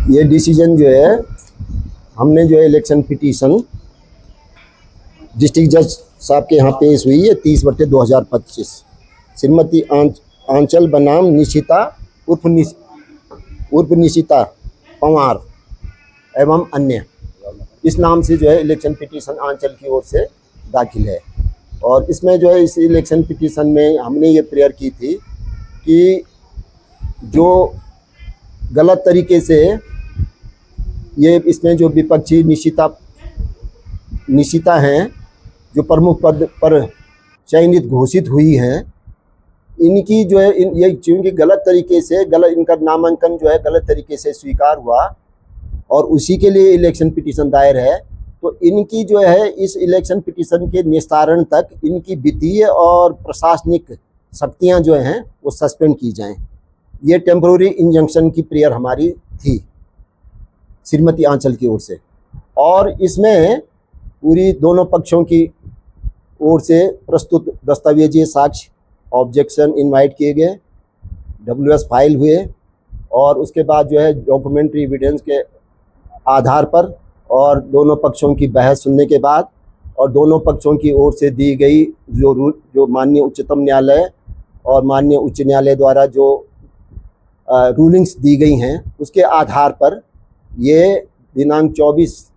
ये डिसीजन जो है हमने जो है इलेक्शन पिटीशन डिस्ट्रिक्ट जज साहब के यहाँ पेश हुई है 30/2025। श्रीमती आंचल बनाम निशिता उर्फ निशिता पंवार एवं अन्य, इस नाम से जो है इलेक्शन पिटीशन आंचल की ओर से दाखिल है। और इसमें जो है इस इलेक्शन पिटीशन में हमने ये प्रेयर की थी कि जो गलत तरीके से ये इसमें जो विपक्षी निशिता हैं, जो प्रमुख पद पर चयनित घोषित हुई हैं, इनकी जो है ये चूँकि गलत तरीके से इनका नामांकन जो है गलत तरीके से स्वीकार हुआ और उसी के लिए इलेक्शन पिटीशन दायर है, तो इनकी जो है इस इलेक्शन पिटीशन के निस्तारण तक इनकी वित्तीय और प्रशासनिक शक्तियां जो हैं वो सस्पेंड की जाएं। ये टेम्पोररी इंजंक्शन की प्रेयर हमारी थी श्रीमती आंचल की ओर से। और इसमें पूरी दोनों पक्षों की ओर से प्रस्तुत दस्तावेजी साक्ष्य ऑब्जेक्शन इनवाइट किए गए, WS फाइल हुए और उसके बाद जो है डॉक्यूमेंट्री एविडेंस के आधार पर और दोनों पक्षों की बहस सुनने के बाद और दोनों पक्षों की ओर से दी गई जो माननीय उच्चतम न्यायालय और माननीय उच्च न्यायालय द्वारा जो रूलिंग्स दी गई हैं, उसके आधार पर ये दिनांक 24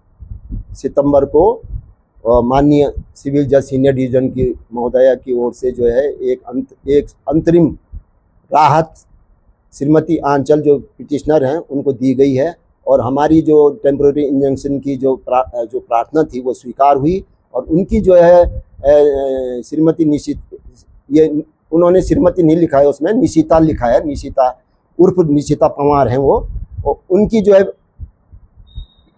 सितंबर को माननीय सिविल जज सीनियर डिवीजन की महोदया की ओर से जो है एक अंतरिम राहत श्रीमती आंचल जो पिटिशनर हैं उनको दी गई है। और हमारी जो टेम्पोररी इंजंक्शन की जो प्रार्थना थी वो स्वीकार हुई और उनकी जो है श्रीमती ये उन्होंने श्रीमती नहीं लिखा है, उसमें निशिता लिखा है, निशिता उर्फ निशिता पंवार हैं वो। और उनकी जो है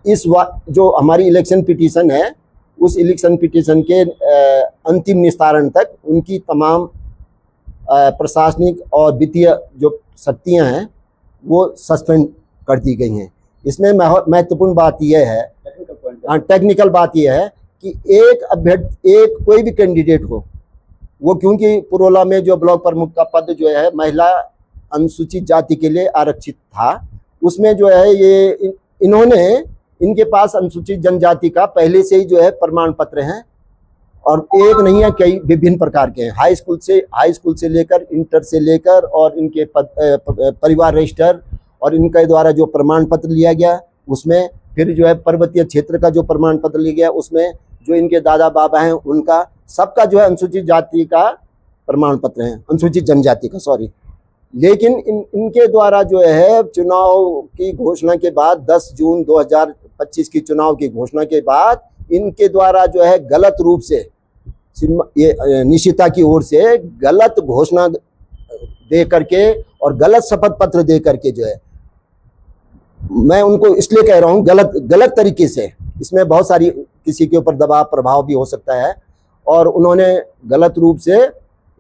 जो हमारी इलेक्शन पिटीशन है उस इलेक्शन पिटीशन के अंतिम निस्तारण तक उनकी तमाम प्रशासनिक और वित्तीय जो शक्तियां हैं वो सस्पेंड कर दी गई हैं। इसमें महत्वपूर्ण बात यह है, टेक्निकल बात यह है कि एक कोई भी कैंडिडेट हो वो, क्योंकि पुरोला में जो ब्लॉक प्रमुख का पद जो है महिला अनुसूचित जाति के लिए आरक्षित था, उसमें जो है ये इनके पास अनुसूचित जनजाति का पहले से ही जो है प्रमाण पत्र हैं और एक नहीं है, कई विभिन्न प्रकार के हैं। हाई स्कूल से लेकर इंटर से लेकर और इनके परिवार रजिस्टर और इनके द्वारा जो प्रमाण पत्र लिया गया उसमें, फिर जो है पर्वतीय क्षेत्र का जो प्रमाण पत्र लिया गया उसमें, जो इनके दादा बाबा हैं उनका सबका जो है अनुसूचित जाति का प्रमाण पत्र है, अनुसूचित जनजाति का, सॉरी। लेकिन इनके द्वारा जो है चुनाव की घोषणा के बाद 10 जून 2025 की चुनाव की घोषणा के बाद इनके द्वारा जो है गलत रूप से ये निशिता की ओर से गलत घोषणा दे करके और गलत शपथ पत्र दे करके जो है, मैं उनको इसलिए कह रहा हूँ गलत तरीके से, इसमें बहुत सारी किसी के ऊपर दबाव प्रभाव भी हो सकता है और उन्होंने गलत रूप से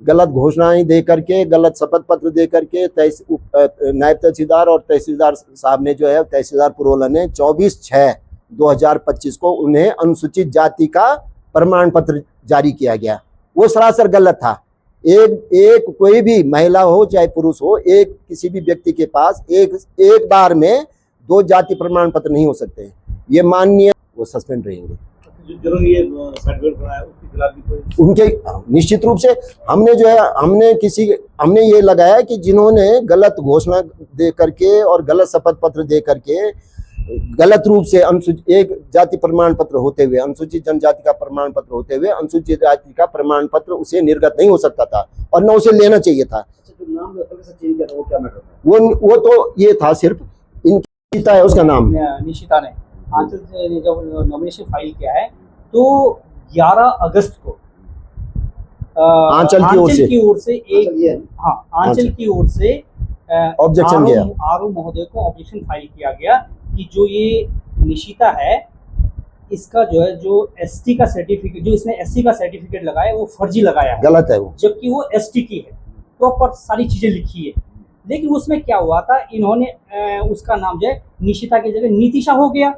गलत घोषणाएं दे करके, गलत शपथ पत्र दे करके नायब तहसीलदार और तहसीलदार साहब ने जो है, तहसीलदार पुरोला ने 24/6/2025 को उन्हें अनुसूचित जाति का प्रमाण पत्र जारी किया गया। वो सरासर गलत था। एक कोई भी महिला हो चाहे पुरुष हो, एक किसी भी व्यक्ति के पास एक बार में 2 जाति प्रमाण पत्र नहीं हो सकते हैं। ये माननीय वो सस्पेंड रहेंगे। उनके निश्चित रूप से हमने ये लगाया कि जिन्होंने गलत घोषणा दे करके और गलत शपथ पत्र दे करके गलत रूप से एक जाति प्रमाण पत्र होते हुए, अनुसूचित जनजाति का प्रमाण पत्र होते हुए अनुसूचित जाति का प्रमाण पत्र उसे निर्गत नहीं हो सकता था और न उसे लेना चाहिए था। वो तो ये था सिर्फ निशिता है उसका नाम, निशिता ने आंचल ने जब नॉमिनेशन फाइल किया है तो 11 अगस्त को आंचल की ओर से आंचल की ओर से ऑब्जेक्शन किया, आरओ महोदय को ऑब्जेक्शन फाइल किया गया कि जो ये निशिता है इसका जो है जो एसटी का सर्टिफिकेट, जो इसने एससी का सर्टिफिकेट लगाया वो फर्जी लगाया है, गलत है वो, जबकि वो एसटी की है, प्रॉपर सारी चीजें लिखी है। लेकिन उसमें क्या हुआ था, इन्होंने उसका नाम जो है निशिता की जगह नीतिशा हो गया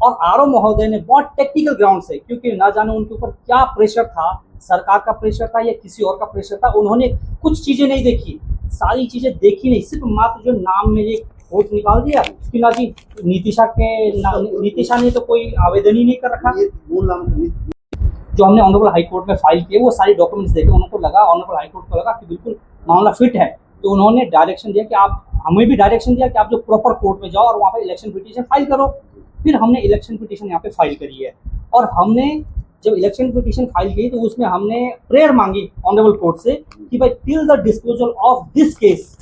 और आरओ महोदय ने बहुत टेक्निकल ग्राउंड से, क्योंकि ना जाने उनके ऊपर क्या प्रेशर था, सरकार का प्रेशर था या किसी और का प्रेशर था, उन्होंने कुछ चीजें नहीं देखी, सारी चीजें देखी नहीं, सिर्फ मात्र जो नाम में ये वोट निकाल दिया कि ना जी नीतिशा ने तो कोई आवेदन ही नहीं कर रखा। जो हमने ऑनरेबल हाई कोर्ट में फाइल किए वो सारे डॉक्यूमेंट्स देखे, उनको लगा, ऑनरेबल हाई कोर्ट को लगा कि बिल्कुल मामला फिट है, तो उन्होंने डायरेक्शन दिया कि आप, हमें भी डायरेक्शन दिया कि आप जो प्रॉपर कोर्ट में जाओ और वहाँ पे इलेक्शन पिटीशन फाइल करो। फिर हमने इलेक्शन पिटीशन यहाँ पे फाइल करी है, और हमने जब इलेक्शन पिटीशन फाइल की तो उसमें हमने प्रेयर मांगी ऑनरेबल कोर्ट से कि भाई till the disposal of this case.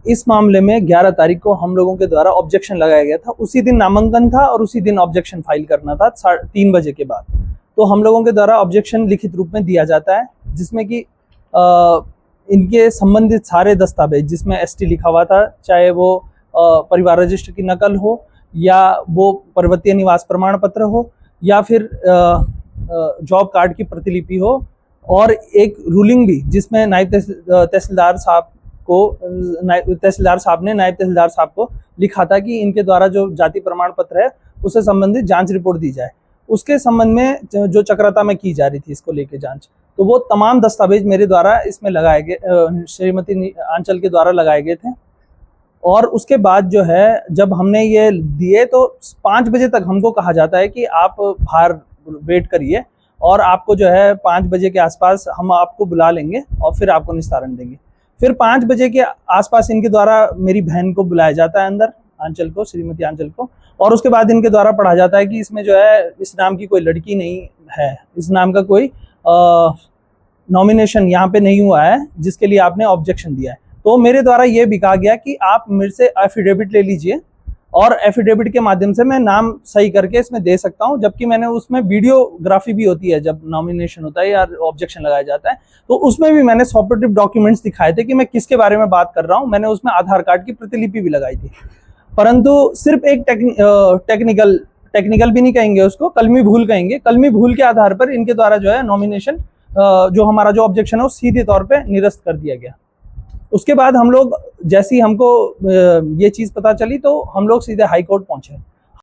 इस मामले में 11 तारीख को हम लोगों के द्वारा ऑब्जेक्शन लगाया गया था। उसी दिन नामांकन था और उसी दिन ऑब्जेक्शन फाइल करना था 3 बजे के बाद। तो हम लोगों के द्वारा ऑब्जेक्शन लिखित रूप में दिया जाता है, जिसमें कि इनके संबंधित सारे दस्तावेज, जिसमें एसटी लिखा हुआ था, चाहे वो परिवार रजिस्टर की नकल हो, या वो पर्वतीय निवास प्रमाण पत्र हो, या फिर जॉब कार्ड की प्रतिलिपि हो, और एक रूलिंग भी जिसमें नायब तहसीलदार साहब ने नायब तहसीलदार साहब को लिखा था कि इनके द्वारा जो जाति प्रमाण पत्र है उससे संबंधित जांच रिपोर्ट दी जाए। उसके संबंध में जो चक्राता में की जा रही थी इसको लेके जांच, तो वो तमाम दस्तावेज मेरे द्वारा इसमें लगाए गए, श्रीमती आंचल के द्वारा लगाए गए थे। और उसके बाद जो है जब हमने ये दिए तो 5 बजे तक हमको कहा जाता है कि आप बाहर वेट करिए और आपको जो है 5 बजे के आसपास हम आपको बुला लेंगे और फिर आपको निस्तारण देंगे। फिर 5 बजे के आसपास इनके द्वारा मेरी बहन को बुलाया जाता है अंदर, आंचल को, श्रीमती आंचल को, और उसके बाद इनके द्वारा पढ़ा जाता है कि इसमें जो है इस नाम की कोई लड़की नहीं है, इस नाम का कोई नॉमिनेशन यहाँ पे नहीं हुआ है जिसके लिए आपने ऑब्जेक्शन दिया है। तो मेरे द्वारा ये भी कहा गया कि आप मेरे से एफिडेविट ले लीजिए और एफिडेविट के माध्यम से मैं नाम सही करके इसमें दे सकता हूं, जबकि मैंने उसमें वीडियोग्राफी भी होती है जब नॉमिनेशन होता है या ऑब्जेक्शन लगाया जाता है, तो उसमें भी मैंने सपोर्टिव डॉक्यूमेंट्स दिखाए थे कि मैं किसके बारे में बात कर रहा हूं। मैंने उसमें आधार कार्ड की प्रतिलिपि भी लगाई थी, परंतु सिर्फ एक टेक्निकल भी नहीं कहेंगे उसको, कलमी भूल कहेंगे, कलमी भूल के आधार पर इनके द्वारा जो है नॉमिनेशन, जो हमारा जो ऑब्जेक्शन है वो सीधे तौर पर निरस्त कर दिया गया। उसके बाद हम लोग, जैसी हमको ये चीज़ पता चली तो हम लोग सीधे हाई कोर्ट पहुंचे।